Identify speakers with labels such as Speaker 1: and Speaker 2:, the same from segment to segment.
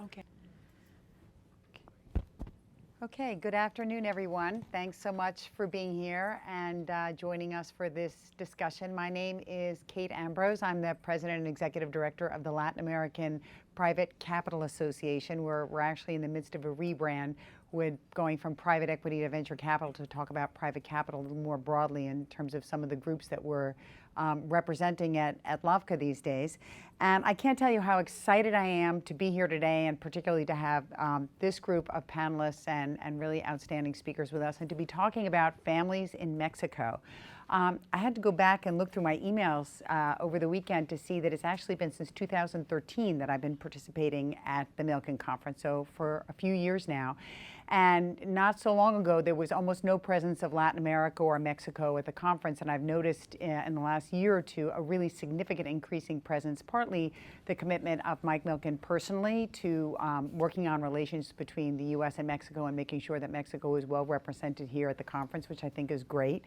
Speaker 1: Okay. Okay, good afternoon, everyone. Thanks so much for being here and joining us for this discussion. My name is Cate Ambrose. I'm the President and Executive Director of the Latin American Private Capital Association. We're actually in the midst of a rebrand with going from private equity to venture capital to talk about private capital a little more broadly in terms of some of the groups that we're representing at LAVCA these days. And I can't tell you how excited I am to be here today, and particularly to have this group of panelists and really outstanding speakers with us, and to be talking about families in Mexico. I had to go back and look through my emails over the weekend to see that it's actually been since 2013 that I've been participating at the Milken Conference, so for a few years now. And not so long ago, there was almost no presence of Latin America or Mexico at the conference, and I've noticed in the last year or two a really significant increasing presence, partly the commitment of Mike Milken personally to working on relations between the U.S. and Mexico and making sure that Mexico is well represented here at the conference, which I think is great.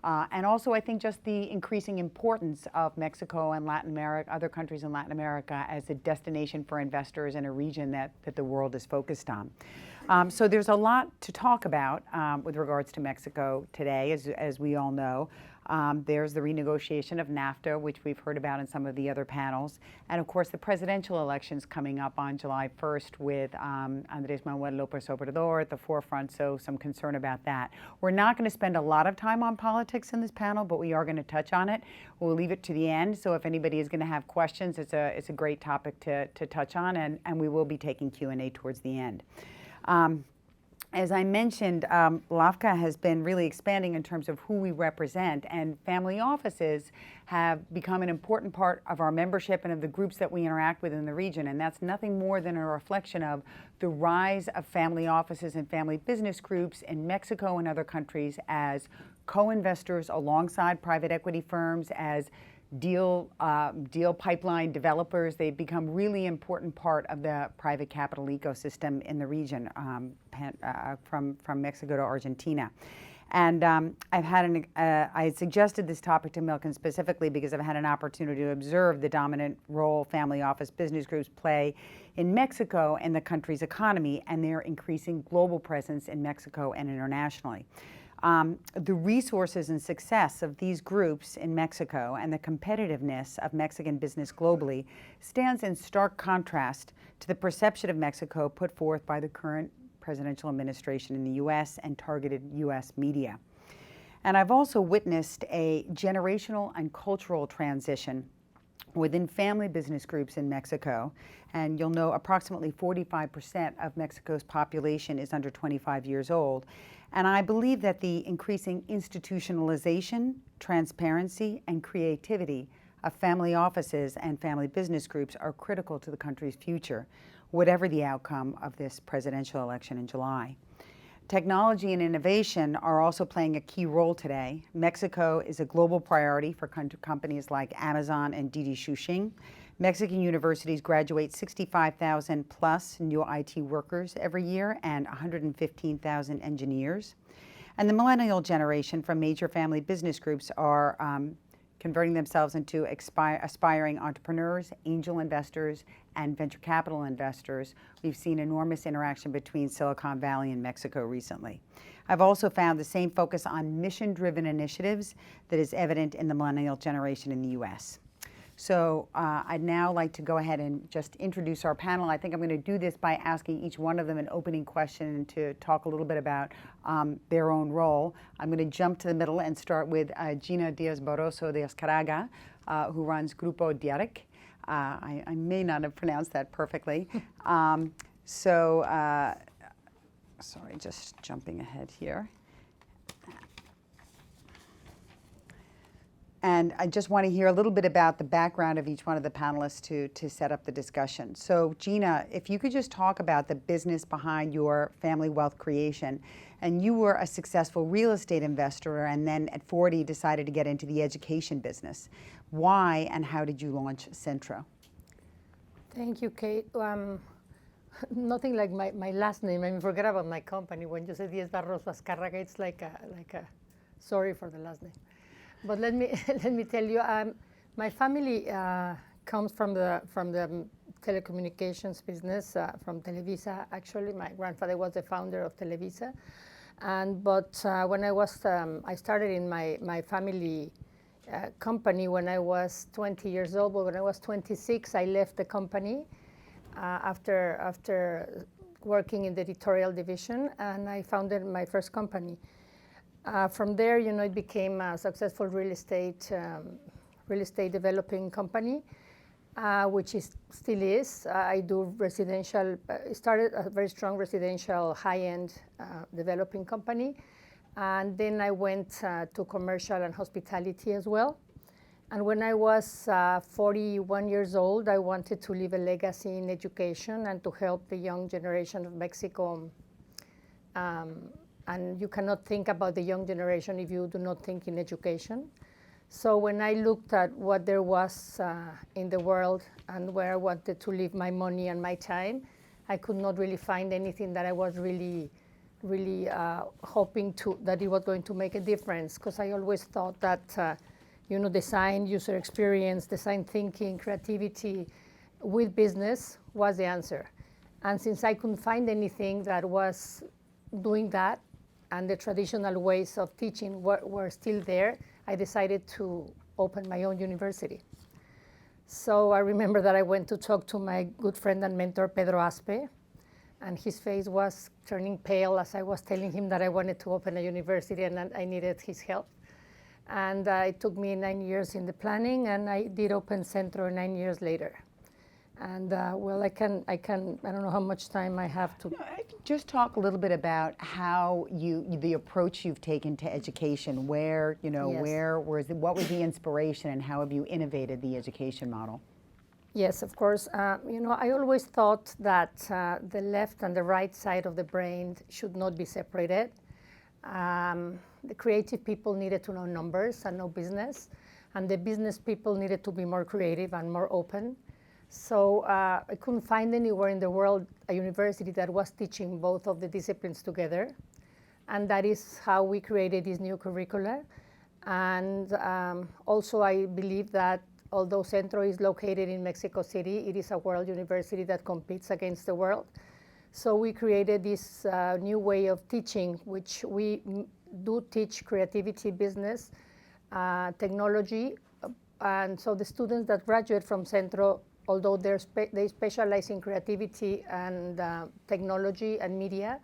Speaker 1: And also, I think just the increasing importance of Mexico and Latin America, other countries in Latin America, as a destination for investors in a region that the world is focused on. So there's a lot to talk about with regards to Mexico today, as we all know. There's the renegotiation of NAFTA, which we've heard about in some of the other panels. And of course, the presidential elections coming up on July 1st with Andrés Manuel López Obrador at the forefront, so some concern about that. We're not going to spend a lot of time on politics in this panel, but we are going to touch on it. We'll leave it to the end, so if anybody is going to have questions, it's a great topic to touch on, and we will be taking Q&A towards the end. As I mentioned, LAVCA has been really expanding in terms of who we represent, and family offices have become an important part of our membership and of the groups that we interact with in the region, and that's nothing more than a reflection of the rise of family offices and family business groups in Mexico and other countries as co-investors alongside private equity firms, as deal pipeline developers. They've become really important part of the private capital ecosystem in the region, from Mexico to Argentina. And I suggested this topic to Milken specifically because I've had an opportunity to observe the dominant role family office business groups play in Mexico and the country's economy, and their increasing global presence in Mexico and internationally. The resources and success of these groups in Mexico and the competitiveness of Mexican business globally stands in stark contrast to the perception of Mexico put forth by the current presidential administration in the U.S. and targeted U.S. media. And I've also witnessed a generational and cultural transition within family business groups in Mexico. And you'll know approximately 45% of Mexico's population is under 25 years old. And I believe that the increasing institutionalization, transparency, and creativity of family offices and family business groups are critical to the country's future, whatever the outcome of this presidential election in July. Technology and innovation are also playing a key role today. Mexico is a global priority for companies like Amazon and Didi Chuxing. Mexican universities graduate 65,000 plus new IT workers every year and 115,000 engineers. And the millennial generation from major family business groups are converting themselves into aspiring entrepreneurs, angel investors, and venture capital investors. We've seen enormous interaction between Silicon Valley and Mexico recently. I've also found the same focus on mission-driven initiatives that is evident in the millennial generation in the U.S. So I'd now like to go ahead and just introduce our panel. I think I'm going to do this by asking each one of them an opening question to talk a little bit about their own role. I'm going to jump to the middle and start with Gina Díaz Barroso de Escaraga, who runs Grupo Diarq. I may not have pronounced that perfectly. Sorry, just jumping ahead here. And I just want to hear a little bit about the background of each one of the panelists to set up the discussion. So Gina, if you could just talk about the business behind your family wealth creation. And you were a successful real estate investor and then at 40 decided to get into the education business. Why and how did you launch Centro?
Speaker 2: Thank you, Cate. Nothing like my last name. I mean, forget about my company. When you say Diez Barroso Escaraga, it's like a sorry for the last name. But let me tell you, my family comes from the telecommunications business from Televisa. Actually, my grandfather was the founder of Televisa. But when I started in my family company when I was 20 years old. But when I was 26, I left the company after working in the editorial division, and I founded my first company. From there, it became a successful real estate developing company, which still is. I do residential. Started a very strong residential high-end developing company, and then I went to commercial and hospitality as well. And when I was 41 years old, I wanted to leave a legacy in education and to help the young generation of Mexico. And you cannot think about the young generation if you do not think in education. So when I looked at what there was in the world and where I wanted to leave my money and my time, I could not really find anything that I was really hoping that it was going to make a difference, because I always thought that design, user experience, design thinking, creativity with business was the answer. And since I couldn't find anything that was doing that, and the traditional ways of teaching were still there, I decided to open my own university. So I remember that I went to talk to my good friend and mentor, Pedro Aspe, and his face was turning pale as I was telling him that I wanted to open a university and I needed his help. And it took me 9 years in the planning, and I did open Centro 9 years later. And well, I don't know how much time I have to.
Speaker 1: Just talk a little bit about how the approach you've taken to education. Where, yes. What was the inspiration, and how have you innovated the education model?
Speaker 2: Yes, of course. I always thought that the left and the right side of the brain should not be separated. The creative people needed to know numbers and know business, and the business people needed to be more creative and more open. So I couldn't find anywhere in the world a university that was teaching both of the disciplines together, and that is how we created this new curricula. And also I believe that although Centro is located in Mexico City, it is a world university that competes against the world. So we created this new way of teaching, which we do teach creativity, business, technology. And so the students that graduate from Centro, although they specialize in creativity and technology and media,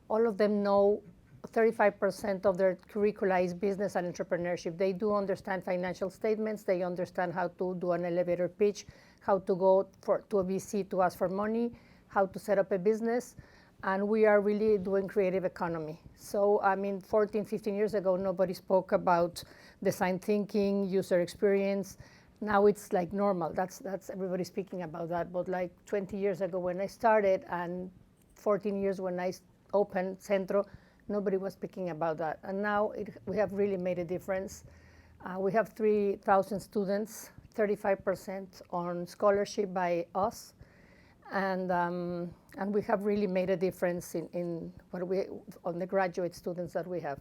Speaker 2: all of them know 35% of their curricula is business and entrepreneurship. They do understand financial statements. They understand how to do an elevator pitch, how to go to a VC to ask for money, how to set up a business. And we are really doing creative economy. So, 14, 15 years ago, nobody spoke about design thinking, user experience. Now it's like normal. That's everybody speaking about that. But like 20 years ago when I started, and 14 years when I opened Centro, nobody was speaking about that. And now we have really made a difference. We have 3,000 students, 35% on scholarship by us. And we have really made a difference on the graduate students that we have.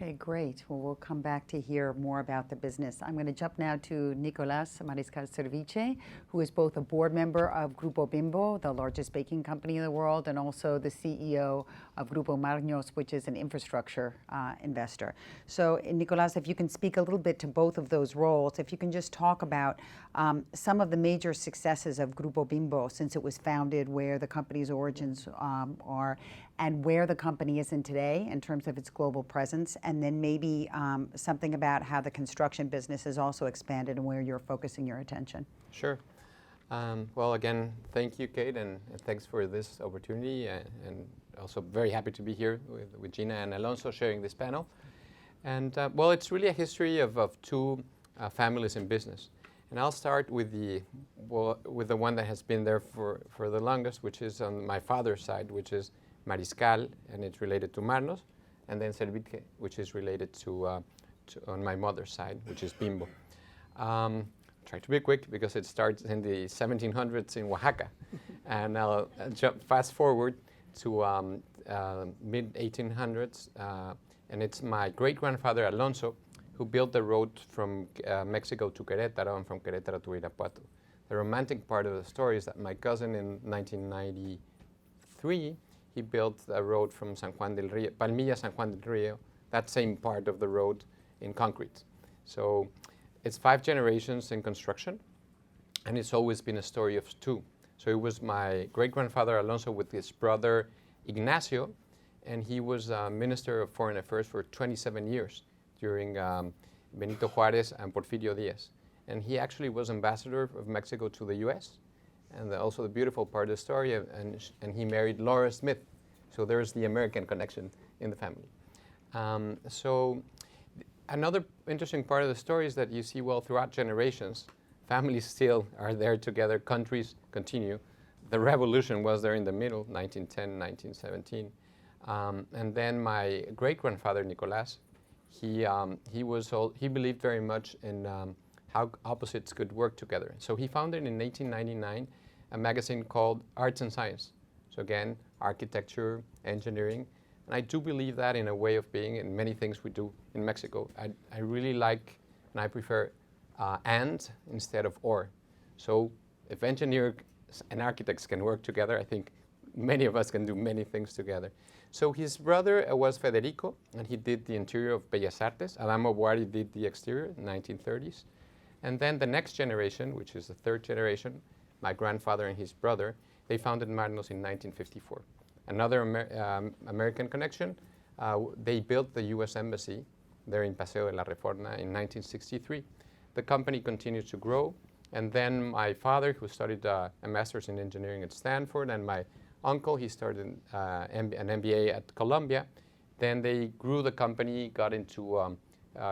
Speaker 1: Okay, great. Well, we'll come back to hear more about the business. I'm going to jump now to Nicolás Mariscal Servitje, who is both a board member of Grupo Bimbo, the largest baking company in the world, and also the CEO of Grupo Marhnos, which is an infrastructure investor. So, Nicolás, if you can speak a little bit to both of those roles, if you can just talk about some of the major successes of Grupo Bimbo since it was founded, where the company's origins are, and where the company is in today in terms of its global presence, and then maybe something about how the construction business has also expanded and where you're focusing your attention.
Speaker 3: Sure. Well, again, thank you, Kate, and thanks for this opportunity, and also very happy to be here with Gina and Alonso sharing this panel. And well, it's really a history of two families in business. And I'll start with the one that has been there for the longest, which is on my father's side, which is Mariscal, and it's related to Marhnos, and then Servitje, which is related to on my mother's side, which is Bimbo. Try to be quick because it starts in the 1700s in Oaxaca, and I'll jump fast forward to mid 1800s, and it's my great grandfather Alonso who built the road from Mexico to Querétaro and from Querétaro to Irapuato. the romantic part of the story is that my cousin in 1993, he built a road from San Juan del Rio, Palmilla, San Juan del Rio, that same part of the road in concrete. So it's 5 generations in construction, and it's always been a story of 2. So it was my great-grandfather Alonso with his brother Ignacio, and he was Minister of Foreign Affairs for 27 years during Benito Juárez and Porfirio Díaz. And he actually was ambassador of Mexico to the US. And also the beautiful part of the story, and he married Laura Smith. So there's the American connection in the family. So another interesting part of the story is that you see, well, throughout generations, families still are there together, countries continue. The revolution was there in the middle, 1910, 1917. And then my great-grandfather, Nicolás, he believed very much in how opposites could work together. So he founded in 1899 a magazine called Arts and Science. So again, architecture, engineering. And I do believe that in a way of being in many things we do in Mexico. I really like, and I prefer and instead of or. So if engineers and architects can work together, I think many of us can do many things together. So his brother was Federico, and he did the interior of Bellas Artes. Adamo Boari did the exterior in the 1930s. And then the next generation, which is the 3rd generation, my grandfather and his brother, they founded Marhnos in 1954. Another American connection, they built the U.S. Embassy there in Paseo de la Reforma in 1963. The company continued to grow, and then my father, who studied a master's in engineering at Stanford, and my uncle, he started an MBA at Columbia. Then they grew the company, got into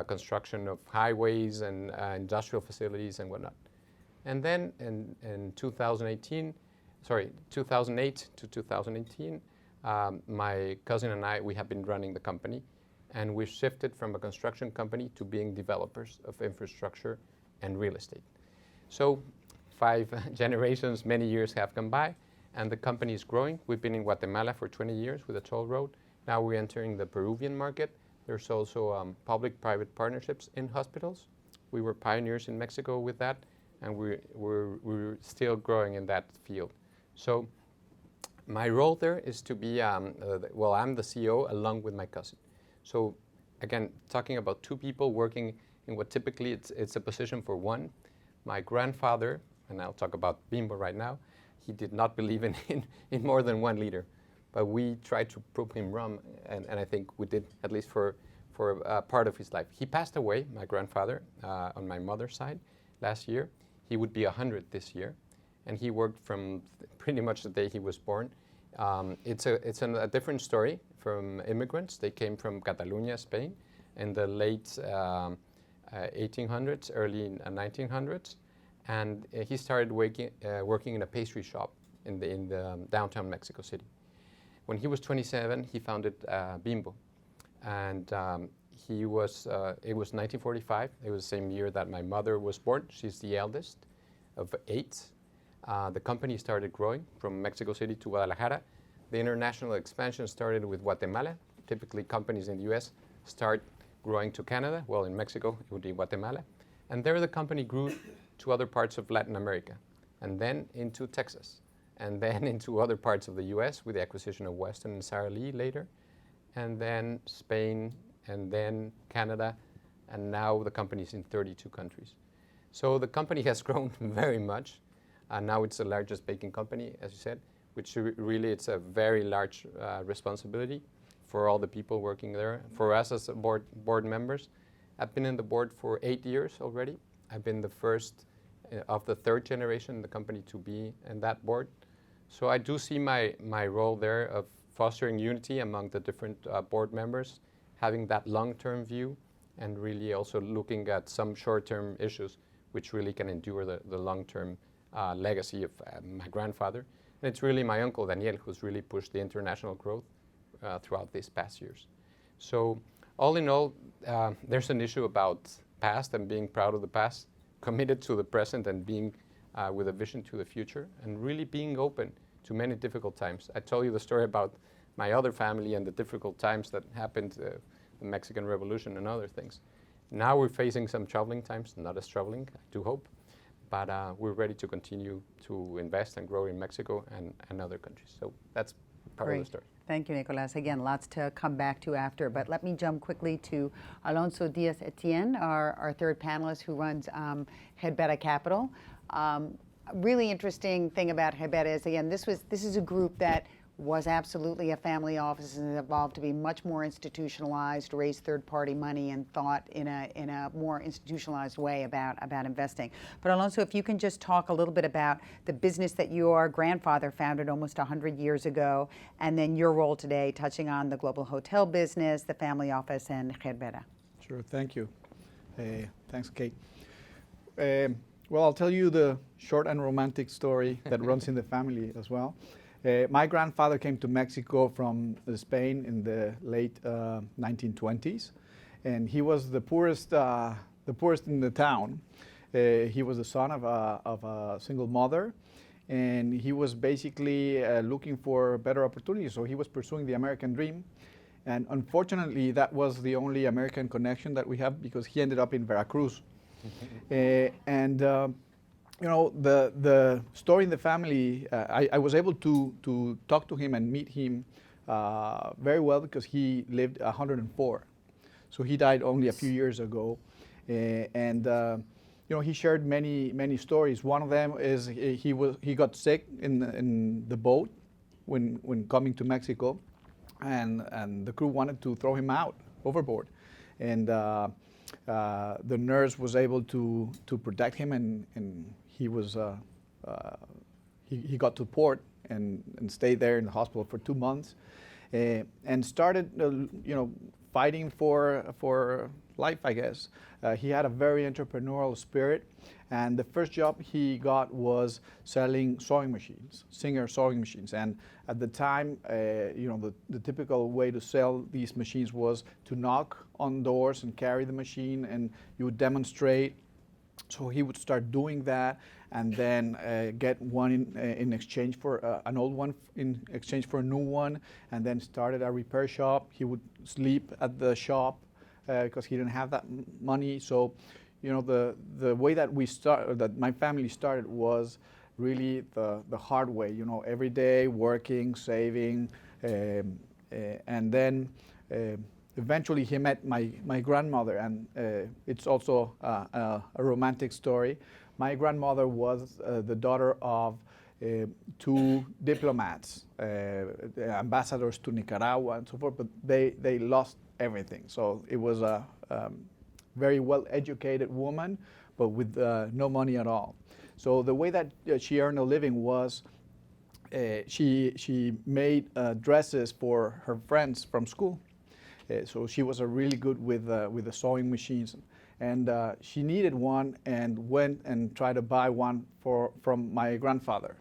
Speaker 3: construction of highways and industrial facilities and whatnot. And then in 2008 to 2018, my cousin and I, we have been running the company, and we've shifted from a construction company to being developers of infrastructure and real estate. So 5 generations, many years have gone by, and the company is growing. We've been in Guatemala for 20 years with a toll road. Now we're entering the Peruvian market. There's also public-private partnerships in hospitals. We were pioneers in Mexico with that, and we're still growing in that field. So my role there is to be, I'm the CEO along with my cousin. So again, talking about 2 people working in what typically it's a position for 1. My grandfather, and I'll talk about Bimbo right now, he did not believe in more than 1 leader. But we tried to prove him wrong, and I think we did, at least for part of his life. He passed away, my grandfather, on my mother's side last year. He would be 100 this year, and he worked from pretty much the day he was born. It's a different story from immigrants. They came from Catalonia, Spain, in the late 1800s, early 1900s, and he started working in a pastry shop in the downtown Mexico City. When he was 27, he founded Bimbo, and it was 1945. It was the same year that my mother was born. She's the eldest of 8. The company started growing from Mexico City to Guadalajara. The international expansion started with Guatemala. Typically, companies in the U.S. start growing to Canada. Well, in Mexico, it would be Guatemala. And there the company grew to other parts of Latin America, and then into Texas, and then into other parts of the U.S. with the acquisition of Weston and Sara Lee later, and then Spain, and then Canada, and now the company is in 32 countries. So the company has grown very much. Now it's the largest baking company, as you said, which really it's a very large responsibility for all the people working there. For us as board members, I've been in the board for 8 years already. I've been the first of the 3rd generation in the company to be in that board. So I do see my role there of fostering unity among the different board members, having that long-term view, and really also looking at some short-term issues which really can endure the long-term legacy of my grandfather. And it's really my uncle, Daniel, who's really pushed the international growth throughout these past years. So all in all, there's an issue about past and being proud of the past, committed to the present and being with a vision to the future, and really being open to many difficult times. I told you the story about my other family and the difficult times that happened, the Mexican Revolution and other things. Now we're facing some troubling times, not as troubling, I do hope, but we're ready to continue to invest and grow in Mexico and other countries. So that's part of the story.
Speaker 1: Thank you, Nicolás. Again, lots to come back to after, but let me jump quickly to Alonso, Díaz, Etienne, our third panelist who runs Gerbera Capital. Really interesting thing about Gerbera is, again, this is a group that was absolutely a family office and evolved to be much more institutionalized, raise third-party money, and thought in a more institutionalized way about investing. But Alonso, if you can just talk a little bit about the business that your grandfather founded almost 100 years ago, and then your role today, touching on the global hotel business, the family office, and Gerbera.
Speaker 4: Sure, thank you. Thanks, Kate. Well, I'll tell you the short and romantic story that runs in the family as well. My grandfather came to Mexico from Spain in the late 1920s, and he was the poorest in the town. He was the son of a single mother, and he was basically looking for better opportunities. So he was pursuing the American dream, and unfortunately, that was the only American connection that we have, because he ended up in Veracruz. You know, the story in the family, I was able to talk to him and meet him very well, because he lived 104. So he died only a few years ago. You know, he shared many stories. One of them is he got sick in the boat when coming to Mexico, and the crew wanted to throw him out overboard. And the nurse was able to protect him, and he was he got to port and stayed there in the hospital for 2 months, and started you know, fighting for life, I guess. He had a very entrepreneurial spirit, and the first job he got was selling sewing machines, Singer sewing machines. And at the time, you know, the typical way to sell these machines was to knock on doors and carry the machine, and you would demonstrate. So he would start doing that, and then get one in exchange for an old one, in exchange for a new one, and then started a repair shop. He would sleep at the shop because he didn't have that money. So, you know, the way that that my family started was really the hard way. You know, every day working, saving, and then. Eventually, he met my grandmother, and it's also a romantic story. My grandmother was the daughter of 2 diplomats, ambassadors to Nicaragua and so forth, but they lost everything. So it was a very well-educated woman, but with no money at all. So the way that she earned a living was she made dresses for her friends from school. So she was really good with the sewing machines, and she needed one and went and tried to buy one from my grandfather.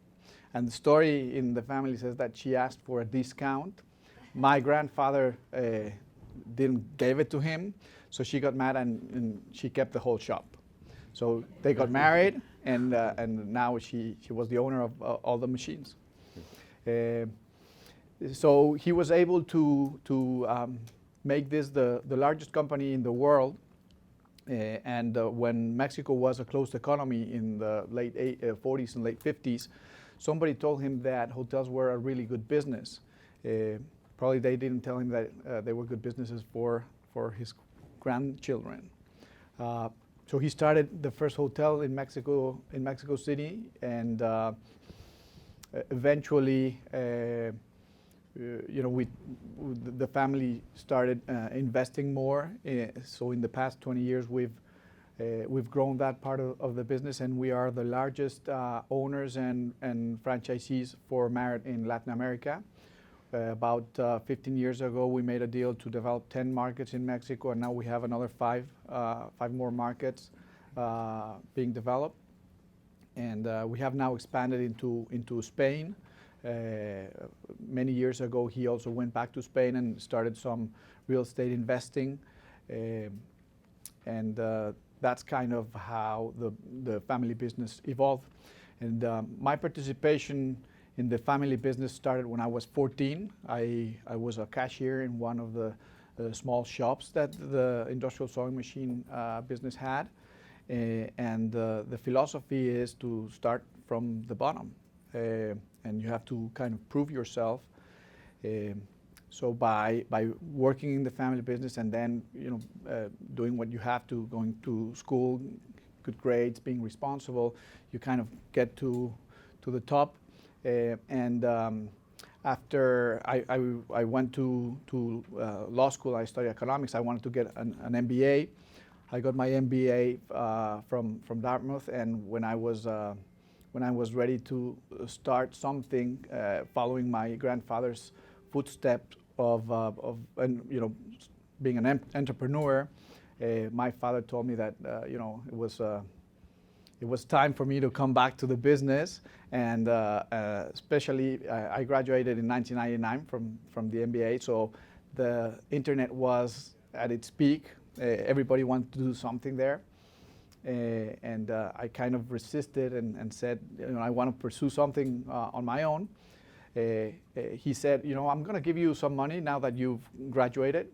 Speaker 4: And the story in the family says that she asked for a discount. My grandfather didn't give it to him, so she got mad and she kept the whole shop. So they got married, and now she was the owner of all the machines. So he was able to make this the largest company in the world. And when Mexico was a closed economy in the late 40s and late 50s, somebody told him that hotels were a really good business. Probably they didn't tell him that they were good businesses for his grandchildren. So he started the first hotel in Mexico City, and eventually, you know, the family started investing more. So in the past 20 years, we've grown that part of the business, and we are the largest owners and franchisees for Marriott in Latin America. About 15 years ago, we made a deal to develop 10 markets in Mexico, and now we have another five more markets being developed. And we have now expanded into Spain. Many years ago, he also went back to Spain and started some real estate investing. And that's kind of how the family business evolved. And my participation in the family business started when I was 14. I was a cashier in one of the small shops that the industrial sewing machine business had. And the philosophy is to start from the bottom, and you have to kind of prove yourself. So by working in the family business and then doing what you have to, going to school, good grades, being responsible, you kind of get to the top. After I went to law school, I studied economics. I wanted to get an MBA. I got my MBA from Dartmouth, and when I was ready to start something, following my grandfather's footsteps of being an entrepreneur, my father told me that it was time for me to come back to the business, and especially I graduated in 1999 from the MBA, so the internet was at its peak. Everybody wanted to do something there, and I kind of resisted and said, I want to pursue something on my own. He said, I'm going to give you some money now that you've graduated.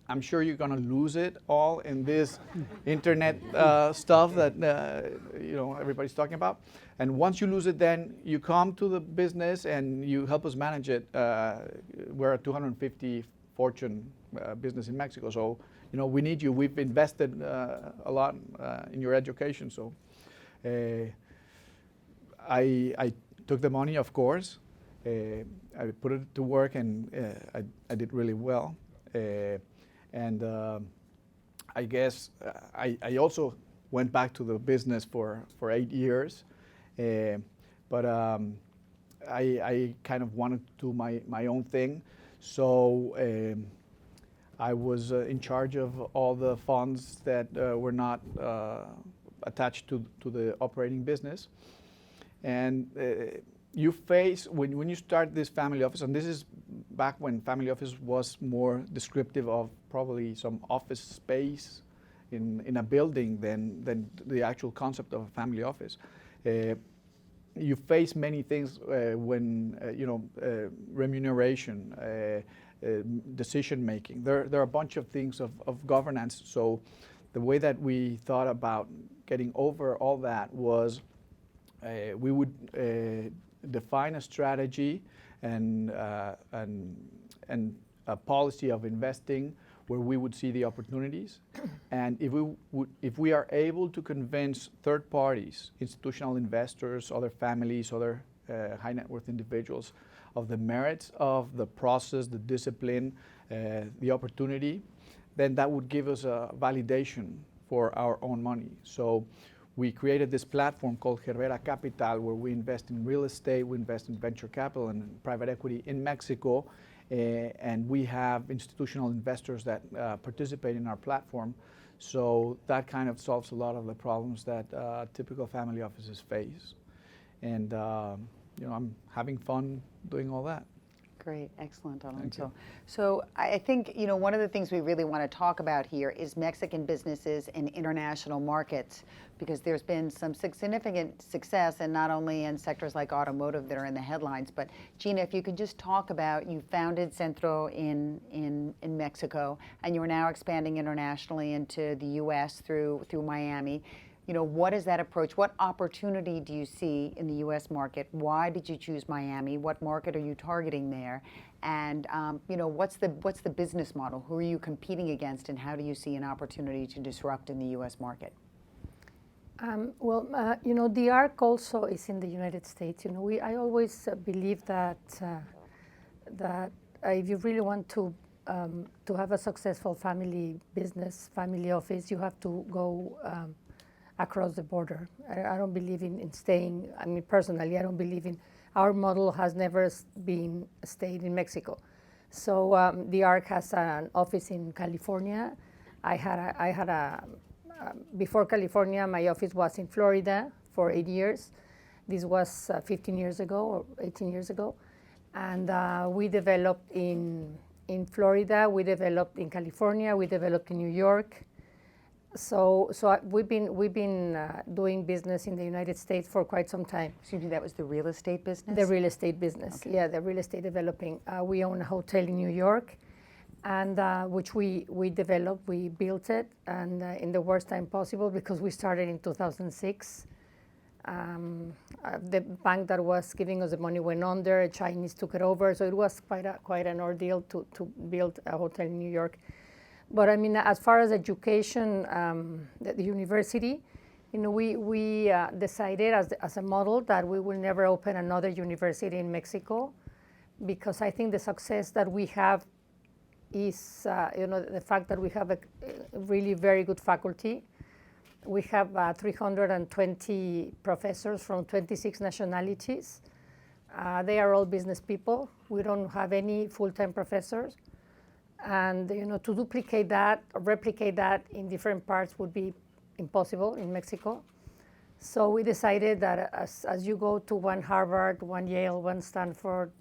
Speaker 4: I'm sure you're going to lose it all in this internet stuff that everybody's talking about. And once you lose it, then you come to the business and you help us manage it. We're a 250 Fortune business in Mexico, so we need you. We've invested a lot in your education. So I took the money, of course. I put it to work, and I did really well. And I guess I also went back to the business for 8 years, but I kind of wanted to do my own thing. So I was in charge of all the funds that were not attached to the operating business. And you face, when you start this family office, and this is back when family office was more descriptive of probably some office space in a building than the actual concept of a family office. You face many things when, remuneration, decision making. There are a bunch of things of governance. So the way that we thought about getting over all that was we would define a strategy and a policy of investing where we would see the opportunities, and if we are able to convince third parties, institutional investors, other families, other high net worth individuals, of the merits of the process, the discipline, the opportunity, then that would give us a validation for our own money. So we created this platform called Gerbera Capital, where we invest in real estate, we invest in venture capital and private equity in Mexico, and we have institutional investors that participate in our platform. So that kind of solves a lot of the problems that typical family offices face. And I'm having fun doing all that.
Speaker 1: Great, excellent, Alonso. So I think one of the things we really want to talk about here is Mexican businesses in international markets, because there's been some significant success, and not only in sectors like automotive that are in the headlines, but Gina, if you could just talk about, you founded Centro in Mexico, and you're now expanding internationally into the U.S. through Miami. What is that approach? What opportunity do you see in the U.S. market? Why did you choose Miami? What market are you targeting there? And what's the business model? Who are you competing against, and how do you see an opportunity to disrupt in the U.S. market?
Speaker 2: Diarq also is in the United States. I always believe that if you really want to have a successful family business, family office, you have to go across the border. I don't believe in staying. I mean, personally, I don't believe in. Our model has never been stayed in Mexico. So Diarq has an office in California. Before California, my office was in Florida for 8 years. This was 15 years ago or 18 years ago. And we developed in Florida, we developed in California, we developed in New York. So we've been doing business in the United States for quite some time.
Speaker 1: Excuse me, that was the real estate business?
Speaker 2: The real estate business,
Speaker 1: Okay.
Speaker 2: Yeah, the real estate developing. We own a hotel in New York, and which we developed, we built it, and in the worst time possible because we started in 2006. The bank that was giving us the money went under, Chinese took it over, so it was quite an ordeal to build a hotel in New York. But I mean, as far as education, the university, we decided as a model that we will never open another university in Mexico, because I think the success that we have is the fact that we have a really very good faculty. We have 320 professors from 26 nationalities. They are all business people. We don't have any full-time professors. And to duplicate that, or replicate that in different parts would be impossible in Mexico. So we decided that as you go to one Harvard, one Yale, one Stanford,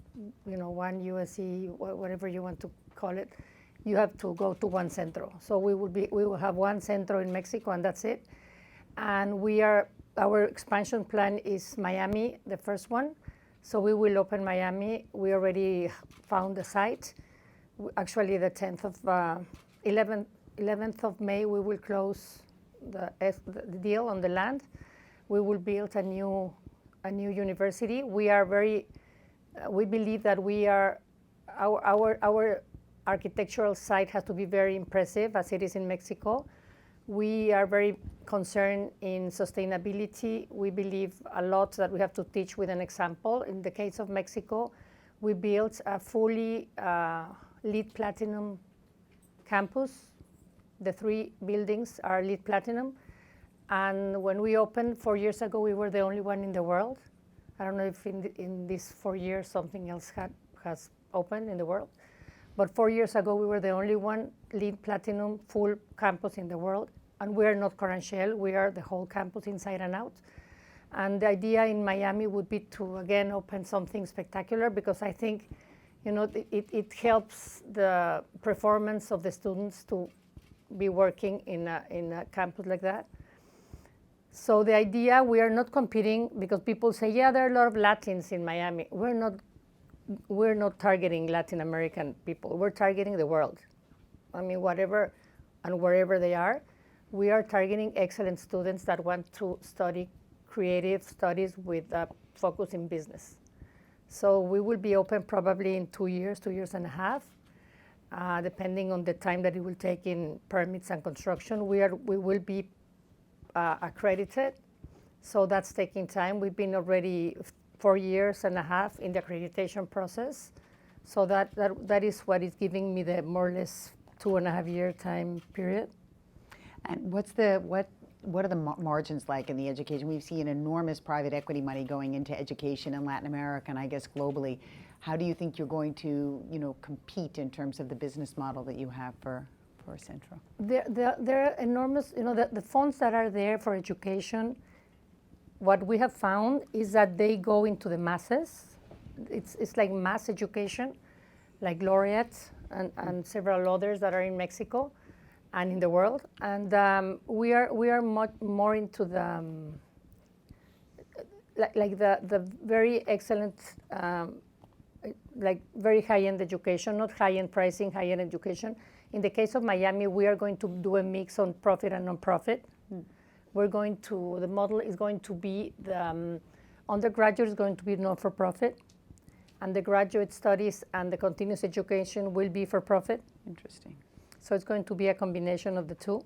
Speaker 2: one USC, whatever you want to call it, you have to go to one centro. So we will have one centro in Mexico, and that's it. And our expansion plan is Miami, the first one. So we will open Miami. We already found the site. Actually, the 11th of May, we will close the deal on the land. We will build a new university. We believe that our architectural site has to be very impressive, as it is in Mexico. We are very concerned in sustainability. We believe a lot that we have to teach with an example. In the case of Mexico, we built a fully LEED Platinum campus. The 3 buildings are LEED Platinum. And when we opened 4 years ago, we were the only one in the world. I don't know if in these 4 years something else has opened in the world. But 4 years ago, we were the only one LEED Platinum full campus in the world. And we are not Coranchel, we are the whole campus inside and out. And the idea in Miami would be to, again, open something spectacular, because I think it helps the performance of the students to be working in a campus like that. So the idea, we are not competing, because people say, yeah, there are a lot of Latins in Miami. We're not targeting Latin American people. We're targeting the world. I mean, whatever and wherever they are, we are targeting excellent students that want to study creative studies with a focus in business. So we will be open probably in 2 years, 2 years and a half, depending on the time that it will take in permits and construction. We will be accredited, so that's taking time. We've been already 4 years and a half in the accreditation process, so that is what is giving me the more or less 2.5 year time period.
Speaker 1: And what are the margins like in the education? We've seen enormous private equity money going into education in Latin America, and I guess globally. How do you think you're going to, compete in terms of the business model that you have for Centro?
Speaker 2: They're enormous. The funds that are there for education, what we have found is that they go into the masses. It's like mass education, like Laureate and several others that are in Mexico and in the world. And we are much more into the the very excellent, like very high-end education, not high-end pricing, high-end education. In the case of Miami, we are going to do a mix on profit and non-profit. The model is going to be the undergraduate is going to be not-for-profit, and the graduate studies and the continuous education will be for profit.
Speaker 1: Interesting.
Speaker 2: So it's going to be a combination of the two.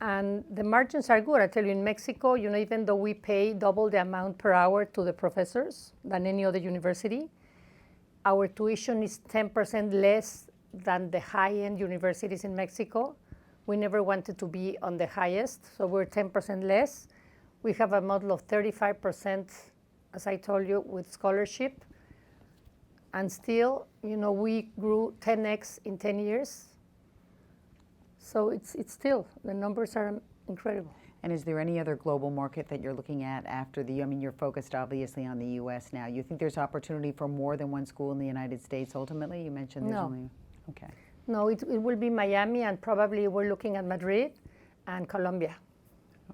Speaker 2: And the margins are good. I tell you, in Mexico, even though we pay double the amount per hour to the professors than any other university, our tuition is 10% less than the high-end universities in Mexico. We never wanted to be on the highest, so we're 10% less. We have a model of 35%, as I told you, with scholarship. And still, we grew 10x in 10 years. So it's still, the numbers are incredible.
Speaker 1: And is there any other global market that you're looking at after you're focused obviously on the U.S. now. You think there's opportunity for more than one school in the United States ultimately? You mentioned there's only, okay.
Speaker 2: No, it will be Miami, and probably we're looking at Madrid and Colombia.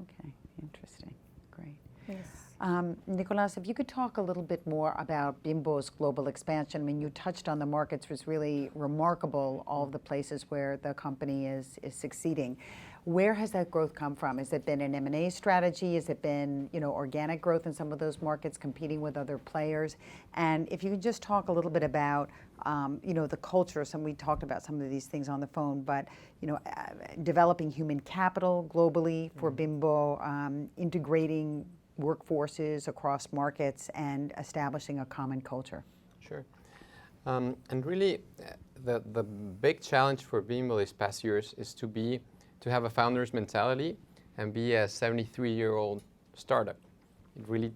Speaker 1: Okay, interesting, great.
Speaker 2: Yes.
Speaker 1: Nicolás, if you could talk a little bit more about Bimbo's global expansion. I mean, you touched on the markets, was really remarkable, all of the places where the company is succeeding. Where has that growth come from? Has it been an M&A strategy? Has it been, organic growth in some of those markets, competing with other players? And if you could just talk a little bit about, the culture. We talked about some of these things on the phone, but, developing human capital globally for Bimbo, integrating workforces across markets, and establishing a common culture.
Speaker 3: Sure. And really, the big challenge for Bimbo these past years is to have a founder's mentality and be a 73-year-old startup. It really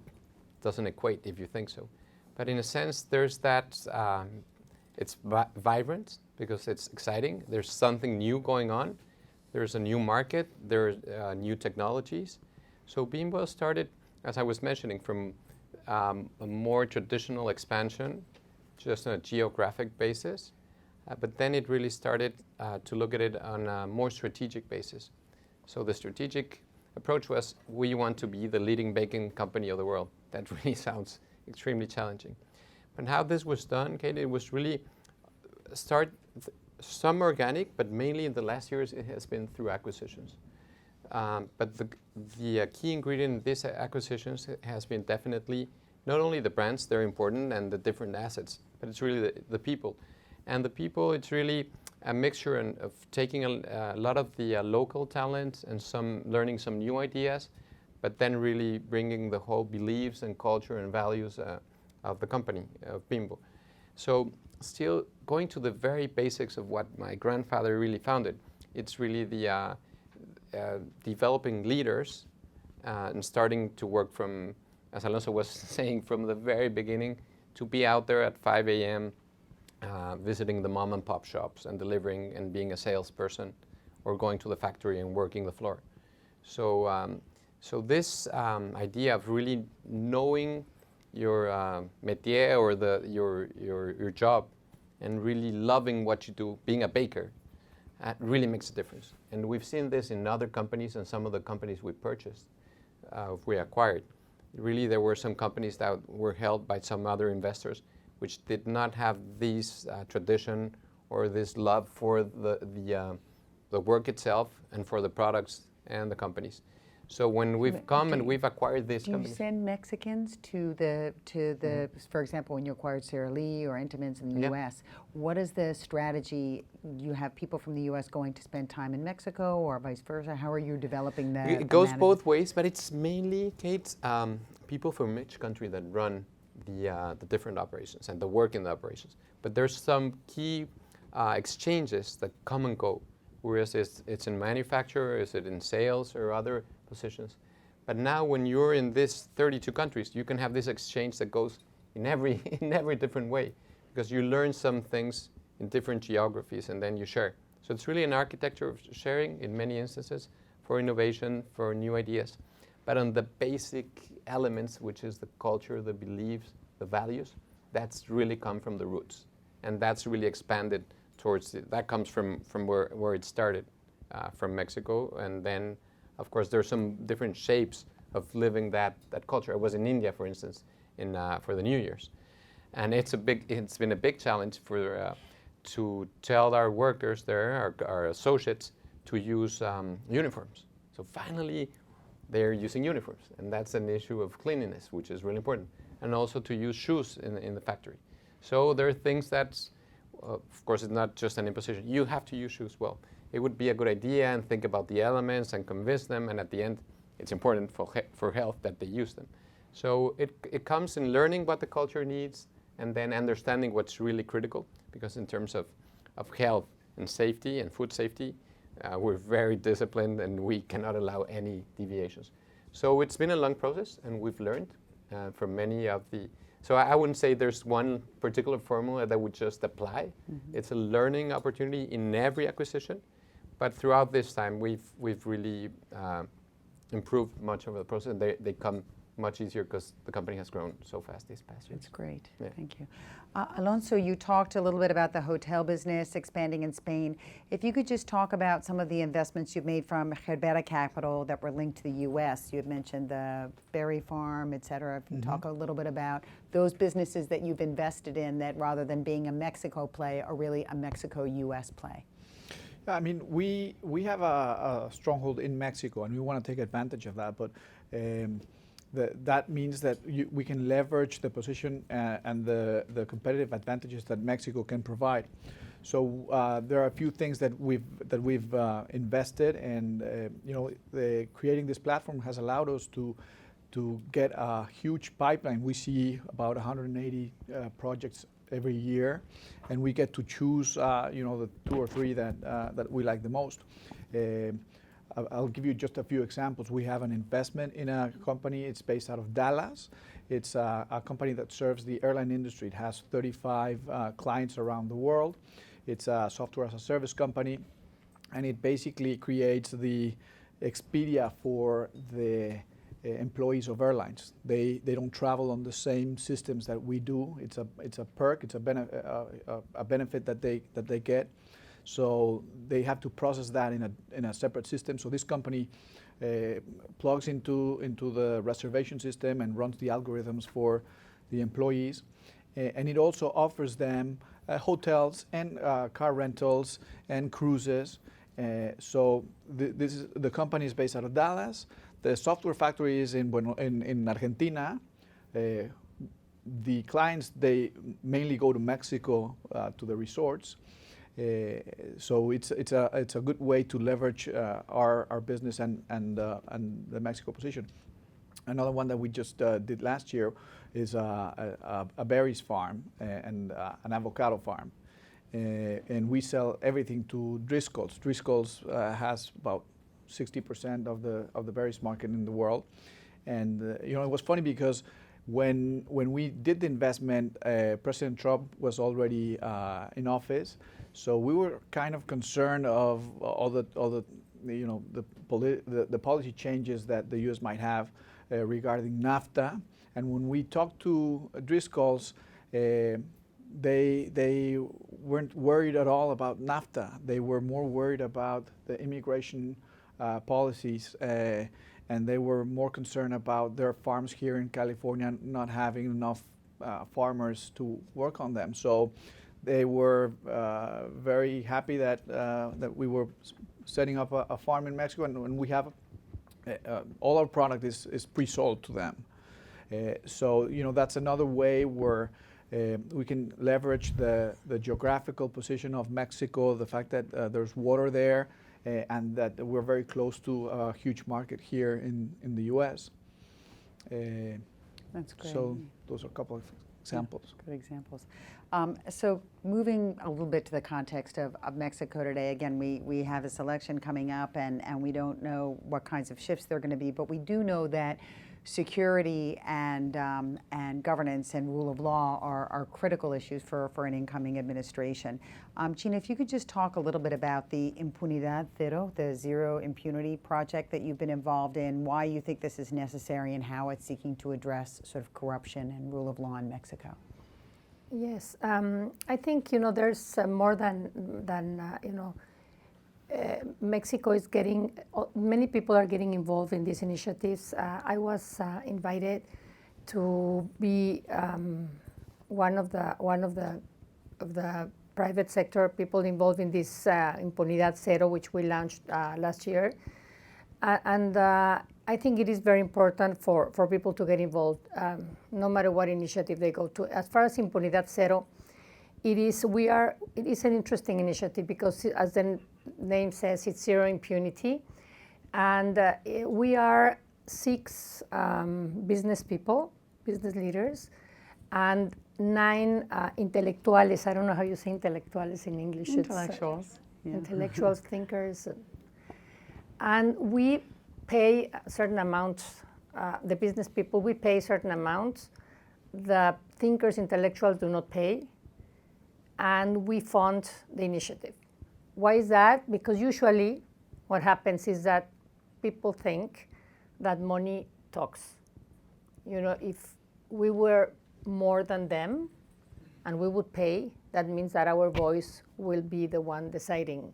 Speaker 3: doesn't equate if you think so. But in a sense, there's that, it's vibrant because it's exciting. There's something new going on. There's a new market. There's new technologies. So Bimbo started, as I was mentioning, from a more traditional expansion, just on a geographic basis. But then it really started to look at it on a more strategic basis. So the strategic approach was, we want to be the leading baking company of the world. That really sounds extremely challenging. But how this was done, Cate, it was really some organic, but mainly in the last years it has been through acquisitions. But the key ingredient in these acquisitions has been definitely not only the brands, they're important, and the different assets, but it's really the people. And the people, it's really a mixture of taking a lot of the local talent and learning some new ideas, but then really bringing the whole beliefs and culture and values of the company, of Bimbo. So still going to the very basics of what my grandfather really founded, it's really the developing leaders and starting to work from, as Alonso was saying, from the very beginning, to be out there at 5 a.m., visiting the mom and pop shops and delivering and being a salesperson, or going to the factory and working the floor. So this idea of really knowing your métier or your job, and really loving what you do, being a baker, really makes a difference. And we've seen this in other companies and some of the companies we purchased, we acquired. Really, there were some companies that were held by some other investors which did not have this tradition or this love for the work itself and for the products and the companies. So when we've come and we've acquired these companies.
Speaker 1: Do you send Mexicans to the for example, when you acquired Sara Lee or Entenmann's in the U.S., what is the strategy? You have people from the U.S. going to spend time in Mexico, or vice versa? How are you developing that?
Speaker 3: It goes both ways, but it's mainly, Kate, people from each country that run the different operations and the work in the operations. But there's some key exchanges that come and go, whereas it's in manufacture, is it in sales or other positions. But now when you're in these 32 countries, you can have this exchange that goes in every different way, because you learn some things in different geographies and then you share. So it's really an architecture of sharing in many instances for innovation, for new ideas. But on the basic elements, which is the culture, the beliefs, the values, that's really come from the roots. And that's really expanded towards, that comes from where it started, from Mexico. And then, of course, there's some different shapes of living that culture. I was in India, for instance, for the New Year's. And it's been a big challenge to tell our workers there, our associates, to use uniforms. So finally, they're using uniforms, and that's an issue of cleanliness, which is really important, and also to use shoes in the factory. So there are things that, of course, it's not just an imposition. You have to use shoes. Well, it would be a good idea, and think about the elements and convince them, and at the end, it's important for health that they use them. So it comes in learning what the culture needs, and then understanding what's really critical, because in terms of health and safety and food safety, we're very disciplined and we cannot allow any deviations. So it's been a long process, and we've learned from many of the, so I wouldn't say there's one particular formula that would just apply. Mm-hmm. It's a learning opportunity in every acquisition, but throughout this time we've really improved much of the process. They come much easier because the company has grown so fast these past years.
Speaker 1: That's great.
Speaker 3: Yeah.
Speaker 1: Thank you. Alonso, you talked a little bit about the hotel business expanding in Spain. If you could just talk about some of the investments you've made from Gerbera Capital that were linked to the U.S. You had mentioned the berry farm, et cetera. If you talk a little bit about those businesses that you've invested in that rather than being a Mexico play are really a Mexico-U.S. play.
Speaker 4: I mean, we have a stronghold in Mexico, and we want to take advantage of that. But that means that we can leverage the position and the competitive advantages that Mexico can provide. So there are a few things that we've invested, and creating this platform has allowed us to get a huge pipeline. We see about 180 projects every year, and we get to choose the 2 or 3 that we like the most. I'll give you just a few examples. We have an investment in a company. It's based out of Dallas. It's a company that serves the airline industry. It has 35 clients around the world. It's a software as a service company, and it basically creates the Expedia for the employees of airlines. They don't travel on the same systems that we do. It's a perk. It's a benefit that they get. So they have to process that in a separate system. So this company plugs into the reservation system and runs the algorithms for the employees. And it also offers them hotels and car rentals and cruises. So the company is based out of Dallas. The software factory is in Argentina. The clients, they mainly go to Mexico to the resorts. So it's a good way to leverage our business and the Mexico position. Another one that we just did last year is a berries farm and an avocado farm. And we sell everything to Driscoll's. Driscoll's has about 60% of the berries market in the world. And it was funny because when we did the investment, President Trump was already in office. So we were kind of concerned of all the policy changes that the U.S. might have regarding NAFTA. And when we talked to Driscoll's, they weren't worried at all about NAFTA. They were more worried about the immigration policies, and they were more concerned about their farms here in California not having enough farmers to work on them. So they were very happy that we were setting up a farm in Mexico, and we have all our product is pre-sold to them. So that's another way where we can leverage the geographical position of Mexico, the fact that there's water there, and that we're very close to a huge market here in the U.S.
Speaker 1: That's great.
Speaker 4: So those are a couple of examples.
Speaker 1: Yeah, good examples. So moving a little bit to the context of Mexico today, again, we have this election coming up, and we don't know what kinds of shifts there are going to be, but we do know that security and governance and rule of law are critical issues for an incoming administration. Gina, if you could just talk a little bit about the Impunidad Cero, the Zero Impunity project that you've been involved in, why you think this is necessary, and how it's seeking to address sort of corruption and rule of law in Mexico.
Speaker 2: Yes, I think there's more than Mexico is getting, many people are getting involved in these initiatives. I was invited to be one of the private sector people involved in this Impunidad Cero, which we launched last year. And I think it is very important for people to get involved, no matter what initiative they go to. As far as Impunidad Cero, it is an interesting initiative because, as the name says, it's zero impunity. And we are 6 business people, business leaders, and 9 intellectuales. I don't know how you say intellectuales in English.
Speaker 1: Intellectuals.
Speaker 2: Intellectuals, thinkers. And we pay a certain amount, the business people, we pay certain amounts. The thinkers, intellectuals do not pay. And we fund the initiative. Why is that? Because usually what happens is that people think that money talks. if we were more than them and we would pay, that means that our voice will be the one deciding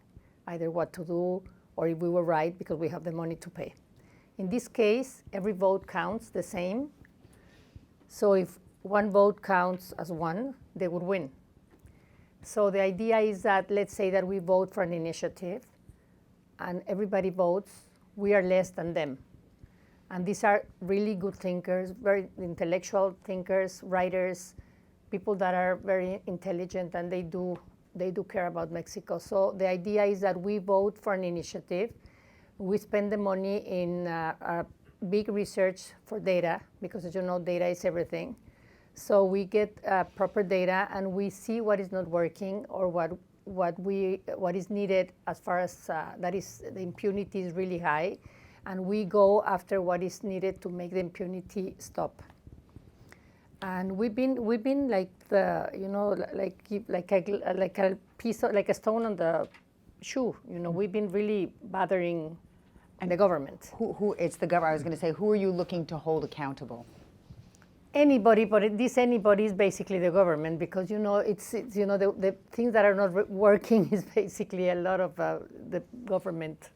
Speaker 2: either what to do or if we were right because we have the money to pay. In this case, every vote counts the same. So if one vote counts as one, they would win. So the idea is that, let's say that we vote for an initiative and everybody votes, we are less than them. And these are really good thinkers, very intellectual thinkers, writers, people that are very intelligent, and they do care about Mexico. So the idea is that we vote for an initiative. We spend the money in big research for data, because as you know, data is everything. So we get proper data, and we see what is not working or what is needed as far as that is, the impunity is really high, and we go after what is needed to make the impunity stop. And we've been like the, like a piece of, like a stone on the shoe. We've been really bothering the government.
Speaker 1: Who it's the government. I was going to say, who are you looking to hold accountable?
Speaker 2: Anybody, but this anybody is basically the government, because it's the things that are not working is basically a lot of the government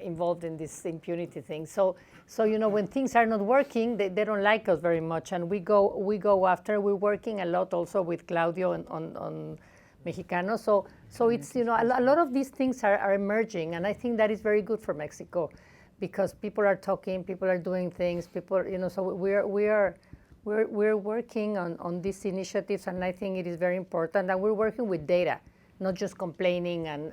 Speaker 2: involved in this impunity thing. So when things are not working, they don't like us very much, and we go after. We're working a lot also with Claudio on Mexicano. So it's a lot of these things are emerging, and I think that is very good for Mexico, because people are talking, people are doing things, so we're working on these initiatives, and I think it is very important. And we're working with data, not just complaining and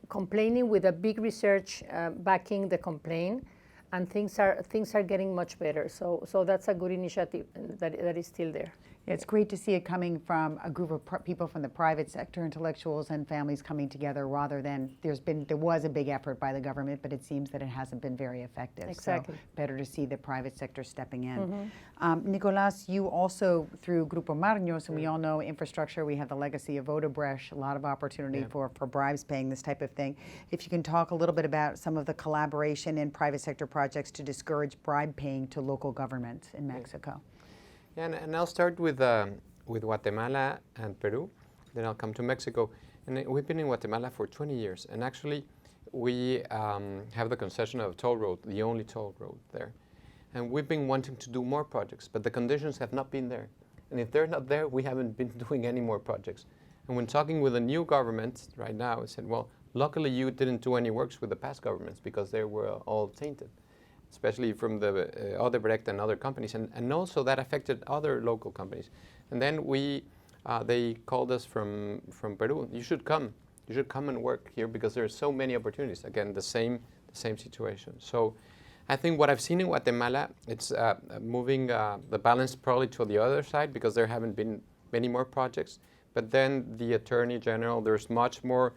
Speaker 2: complaining with a big research backing the complaint, and things are getting much better. So that's a good initiative that is still there.
Speaker 1: Yeah, it's great to see it coming from a group of people from the private sector, intellectuals and families coming together, rather than there was a big effort by the government, but it seems that it hasn't been very effective.
Speaker 2: Exactly.
Speaker 1: So better to see the private sector stepping in. Nicolás, you also, through Grupo Marhnos, and we all know infrastructure, we have the legacy of Odebrecht, a lot of opportunity for bribes paying, this type of thing. If you can talk a little bit about some of the collaboration in private sector projects to discourage bribe paying to local governments in Mexico.
Speaker 3: Yeah, and I'll start with Guatemala and Peru, then I'll come to Mexico. And we've been in Guatemala for 20 years, and actually we have the concession of a toll road, the only toll road there. And we've been wanting to do more projects, but the conditions have not been there. And if they're not there, we haven't been doing any more projects. And when talking with the new government right now, I said, well, luckily you didn't do any works with the past governments, because they were all tainted, especially from the Odebrecht and other companies, and also that affected other local companies. And then they called us from Peru. You should come and work here, because there are so many opportunities. Again, the same situation. So I think what I've seen in Guatemala, it's moving the balance probably to the other side, because there haven't been many more projects. But then the Attorney General, there's much more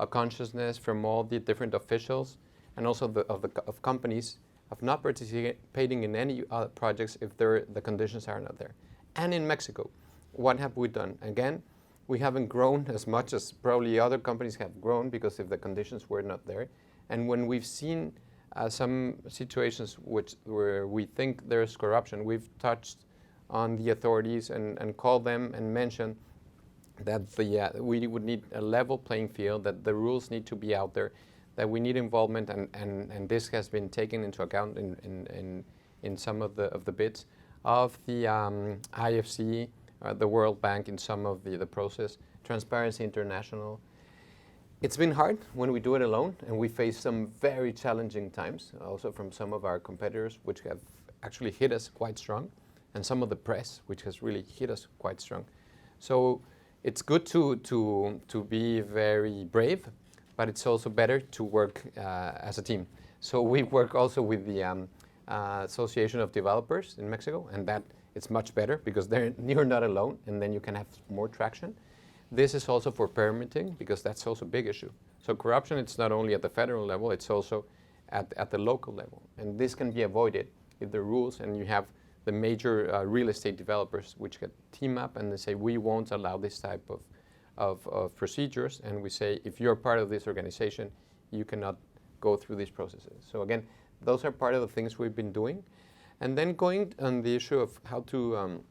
Speaker 3: consciousness from all the different officials, and also of companies, of not participating in any other projects if the conditions are not there. And in Mexico, what have we done? Again, we haven't grown as much as probably other companies have grown, because if the conditions were not there. And when we've seen some situations where we think there's corruption, we've touched on the authorities and called them and mentioned that we would need a level playing field, that the rules need to be out there, that we need involvement, and this has been taken into account in some of the bids of the IFC, the World Bank in some of the process, Transparency International. It's been hard when we do it alone, and we face some very challenging times, also from some of our competitors, which have actually hit us quite strong, and some of the press, which has really hit us quite strong. So it's good to be very brave, but it's also better to work as a team. So we work also with the Association of Developers in Mexico, and that it's much better, because you're not alone, and then you can have more traction. This is also for permitting, because that's also a big issue. So corruption, it's not only at the federal level, it's also at the local level. And this can be avoided if the rules, and you have the major real estate developers which can team up and they say, we won't allow this type of procedures, and we say, if you're part of this organization, you cannot go through these processes. So again, those are part of the things we've been doing. And then going on the issue of how to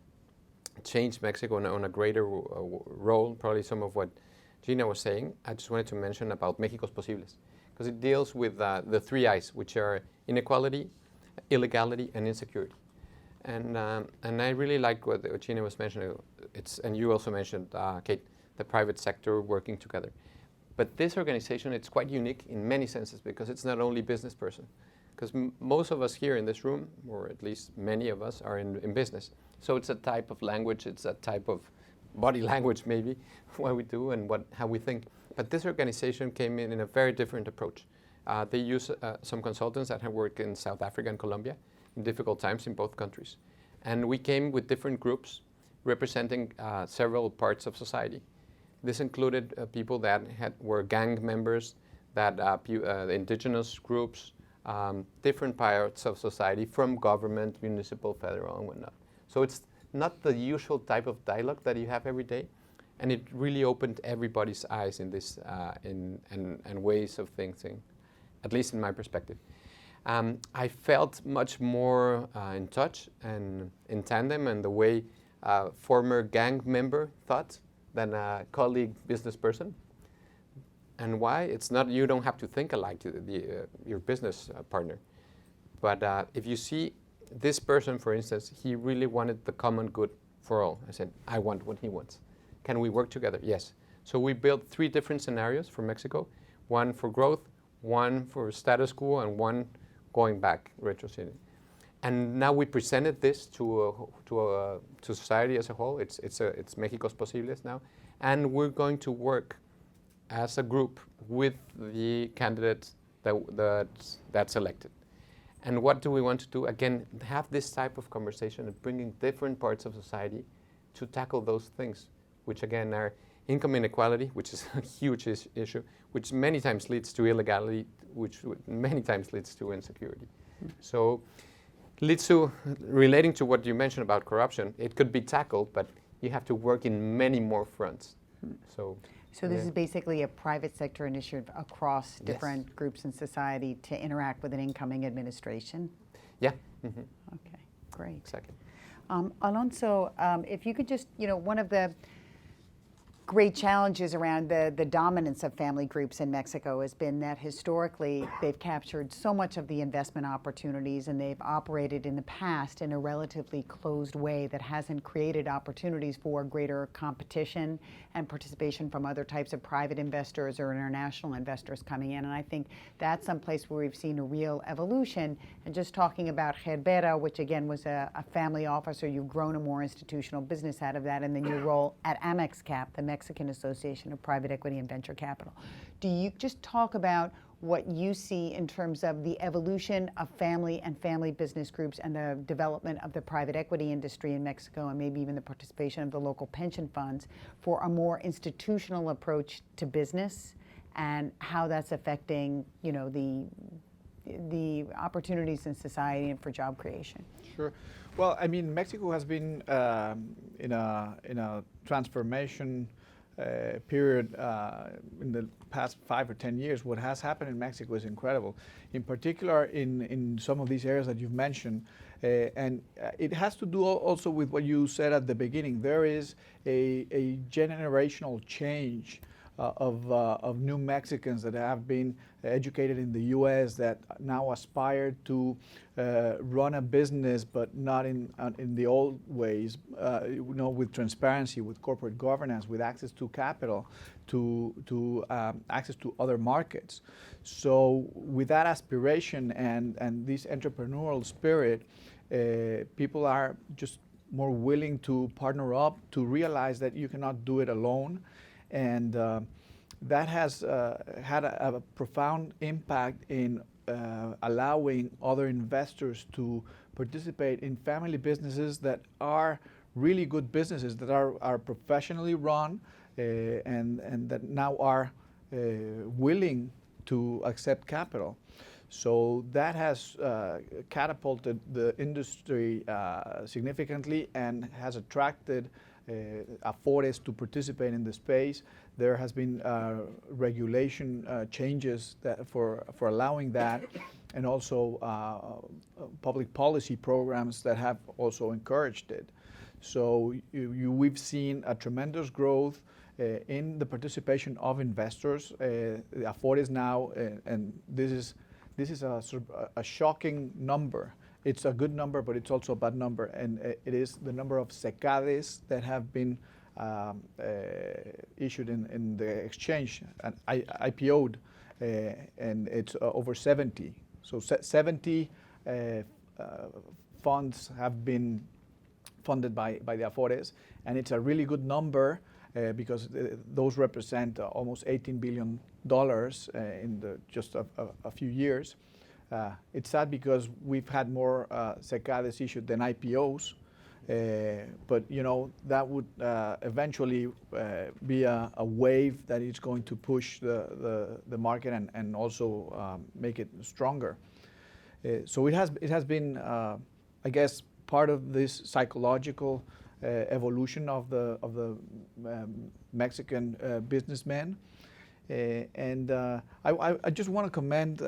Speaker 3: change Mexico on a greater role, probably some of what Gina was saying, I just wanted to mention about Mexico's Posibles, because it deals with the three I's, which are inequality, illegality, and insecurity. And I really like what Gina was mentioning. And you also mentioned, Kate, the private sector working together. But this organization, it's quite unique in many senses because it's not only business person. Because most of us here in this room, or at least many of us, are in business. So it's a type of language, it's a type of body language maybe, what we do and how we think. But this organization came in a very different approach. They use some consultants that have worked in South Africa and Colombia in difficult times in both countries. And we came with different groups representing several parts of society. This included people that were gang members, that indigenous groups, different parts of society from government, municipal, federal, and whatnot. So it's not the usual type of dialogue that you have every day, and it really opened everybody's eyes in this and ways of thinking, at least in my perspective. I felt much more in touch and in tandem in the way a former gang member thought than a colleague business person. And why? It's not, you don't have to think alike to your business partner. But if you see this person, for instance, he really wanted the common good for all. I said, I want what he wants. Can we work together? Yes. So we built 3 different scenarios for Mexico, one for growth, one for status quo, and one going back, retroceding. And now we presented this to society as a whole. It's Mexico's Posibles now. And we're going to work as a group with the candidates that's elected. And what do we want to do? Again, have this type of conversation and bringing different parts of society to tackle those things, which again are income inequality, which is a huge issue, which many times leads to illegality, which many times leads to insecurity. So leads to, relating to what you mentioned about corruption, it could be tackled, but you have to work in many more fronts. So
Speaker 1: this is basically a private sector initiative across different groups in society to interact with an incoming administration?
Speaker 3: Yeah. Mm-hmm.
Speaker 1: Okay, great.
Speaker 3: Exactly.
Speaker 1: Alonso, if you could just, one of the great challenges around the dominance of family groups in Mexico has been that historically they've captured so much of the investment opportunities, and they've operated in the past in a relatively closed way that hasn't created opportunities for greater competition and participation from other types of private investors or international investors coming in. And I think that's some place where we've seen a real evolution. And just talking about Gerbera, which again was a family office, you've grown a more institutional business out of that, and then your role at Amex Cap, the Mexican Association of Private Equity and Venture Capital. Do you just talk about what you see in terms of the evolution of family and family business groups and the development of the private equity industry in Mexico, and maybe even the participation of the local pension funds for a more institutional approach to business, and how that's affecting, the opportunities in society and for job creation?
Speaker 4: Sure. Well, I mean, Mexico has been in a transformation period in the past 5 or 10 years. What has happened in Mexico is incredible, in particular in some of these areas that you've mentioned. And it has to do also with what you said at the beginning. There is a generational change of new Mexicans that have been educated in the U.S. that now aspire to run a business, but not in the old ways, with transparency, with corporate governance, with access to capital, to access to other markets. So with that aspiration and this entrepreneurial spirit, people are just more willing to partner up, to realize that you cannot do it alone. And that has had a profound impact in allowing other investors to participate in family businesses that are really good businesses, that are professionally run, and that now are willing to accept capital. So that has catapulted the industry significantly and has attracted Afores to participate in the space. There has been regulation changes for allowing that, and also public policy programs that have also encouraged it. So we've seen a tremendous growth in the participation of investors. The Afores now, and this is a sort of a shocking number. It's a good number, but it's also a bad number, and it is the number of secades that have been issued in the exchange and IPO'd, and it's over 70. So 70 funds have been funded by the Afores, and it's a really good number because those represent almost $18 billion in just a few years. It's sad because we've had more secades issued than IPOs, but you know that would eventually be a wave that is going to push the market and also make it stronger. So it has been, I guess, part of this psychological evolution of the Mexican businessmen. And I just want to commend